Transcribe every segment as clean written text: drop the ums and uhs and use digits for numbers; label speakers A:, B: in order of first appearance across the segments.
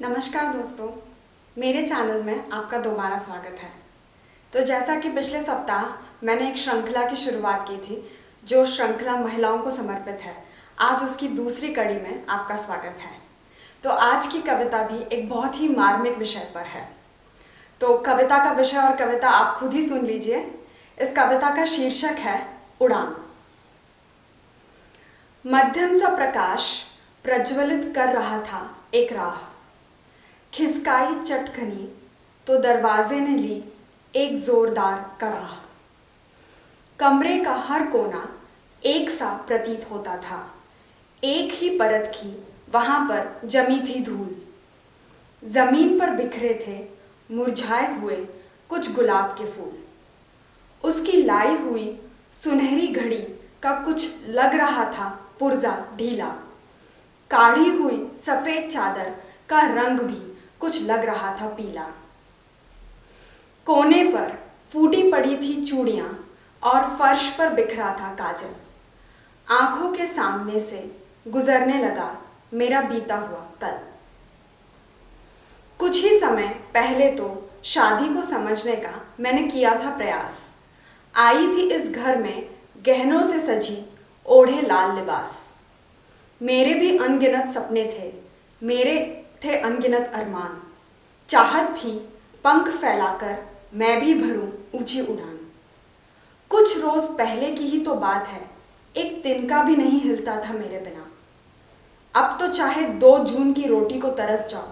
A: नमस्कार दोस्तों, मेरे चैनल में आपका दोबारा स्वागत है। तो जैसा कि पिछले सप्ताह मैंने एक श्रृंखला की शुरुआत की थी जो श्रृंखला महिलाओं को समर्पित है। आज उसकी दूसरी कड़ी में आपका स्वागत है। तो आज की कविता भी एक बहुत ही मार्मिक विषय पर है। तो कविता का विषय और कविता आप खुद ही सुन लीजिए। इस कविता का शीर्षक है उड़ान। मध्यम सा प्रकाश प्रज्वलित कर रहा था एक राह, खिसकाई चटखनी तो दरवाजे ने ली एक जोरदार कराह। कमरे का हर कोना एक सा प्रतीत होता था, एक ही परत की वहां पर जमी थी धूल। जमीन पर बिखरे थे मुरझाए हुए कुछ गुलाब के फूल। उसकी लाई हुई सुनहरी घड़ी का कुछ लग रहा था पुर्जा ढीला। काढ़ी हुई सफेद चादर का रंग भी कुछ लग रहा था पीला। कोने पर फूटी पड़ी थी चूड़ियां और फर्श पर बिखरा था काजल। आंखों के सामने से गुजरने लगा मेरा बीता हुआ कल। कुछ ही समय पहले तो शादी को समझने का मैंने किया था प्रयास। आई थी इस घर में गहनों से सजी ओढ़े लाल लिबास। मेरे भी अनगिनत सपने थे, मेरे थे अनगिनत अरमान। चाहत थी पंख फैलाकर मैं भी भरूं ऊंची उड़ान। कुछ रोज पहले की ही तो बात है, एक तिनका भी नहीं हिलता था मेरे बिना। अब तो चाहे 2 जून की रोटी को तरस जाओ,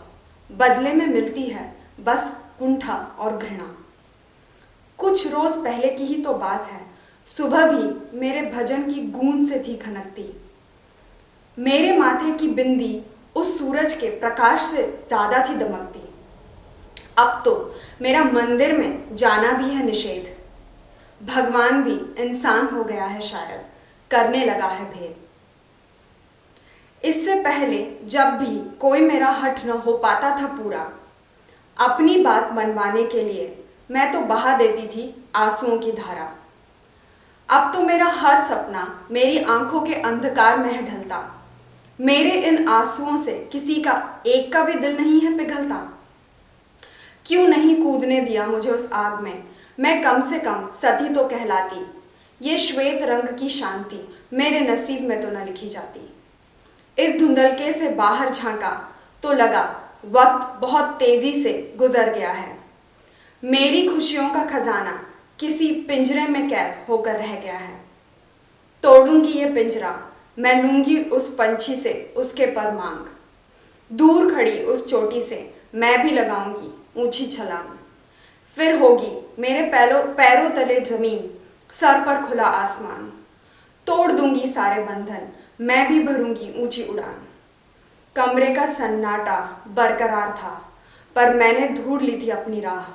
A: बदले में मिलती है बस कुंठा और घृणा। कुछ रोज पहले की ही तो बात है, सुबह भी मेरे भजन की गूंज से थी खनकती। मेरे माथे की बिंदी उस सूरज के प्रकाश से ज्यादा थी दमकती। अब तो मेरा मंदिर में जाना भी है निषेध। भगवान भी इंसान हो गया है शायद, करने लगा है भेद। इससे पहले जब भी कोई मेरा हठ न हो पाता था पूरा, अपनी बात मनवाने के लिए मैं तो बहा देती थी आंसुओं की धारा। अब तो मेरा हर सपना मेरी आंखों के अंधकार में है ढलता। मेरे इन आंसुओं से किसी का एक का भी दिल नहीं है पिघलता। क्यों नहीं कूदने दिया मुझे उस आग में, मैं कम से कम सती तो कहलाती। ये श्वेत रंग की शांति मेरे नसीब में तो न लिखी जाती। इस धुंधलके से बाहर झांका तो लगा वक्त बहुत तेजी से गुजर गया है। मेरी खुशियों का खजाना किसी पिंजरे में कैद होकर रह गया है। तोड़ूंगी ये पिंजरा, मैं लूंगी उस पंछी से उसके पर मांग। दूर खड़ी उस चोटी से मैं भी लगाऊंगी ऊंची छलांग। फिर होगी मेरे पैरों तले जमीन, सर पर खुला आसमान। तोड़ दूंगी सारे बंधन, मैं भी भरूंगी ऊंची उड़ान। कमरे का सन्नाटा बरकरार था, पर मैंने ढूंढ ली थी अपनी राह।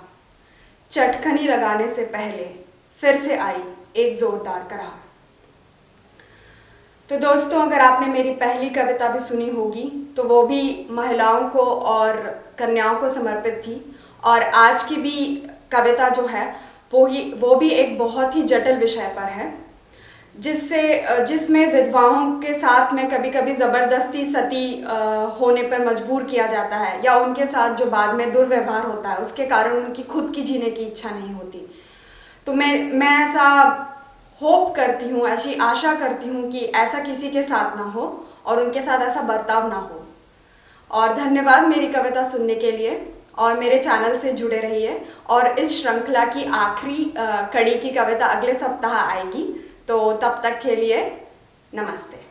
A: चटखनी लगाने से पहले फिर से आई एक जोरदार करार। तो दोस्तों, अगर आपने मेरी पहली कविता भी सुनी होगी तो वो भी महिलाओं को और कन्याओं को समर्पित थी। और आज की भी कविता जो है वो भी एक बहुत ही जटिल विषय पर है, जिसमें विधवाओं के साथ में कभी कभी ज़बरदस्ती सती होने पर मजबूर किया जाता है, या उनके साथ जो बाद में दुर्व्यवहार होता है उसके कारण उनकी खुद की जीने की इच्छा नहीं होती। तो मैं ऐसा होप करती हूँ, ऐसी आशा करती हूँ कि ऐसा किसी के साथ ना हो और उनके साथ ऐसा बर्ताव ना हो। और धन्यवाद मेरी कविता सुनने के लिए, और मेरे चैनल से जुड़े रहिए। और इस श्रृंखला की आखिरी कड़ी की कविता अगले सप्ताह आएगी। तो तब तक के लिए नमस्ते।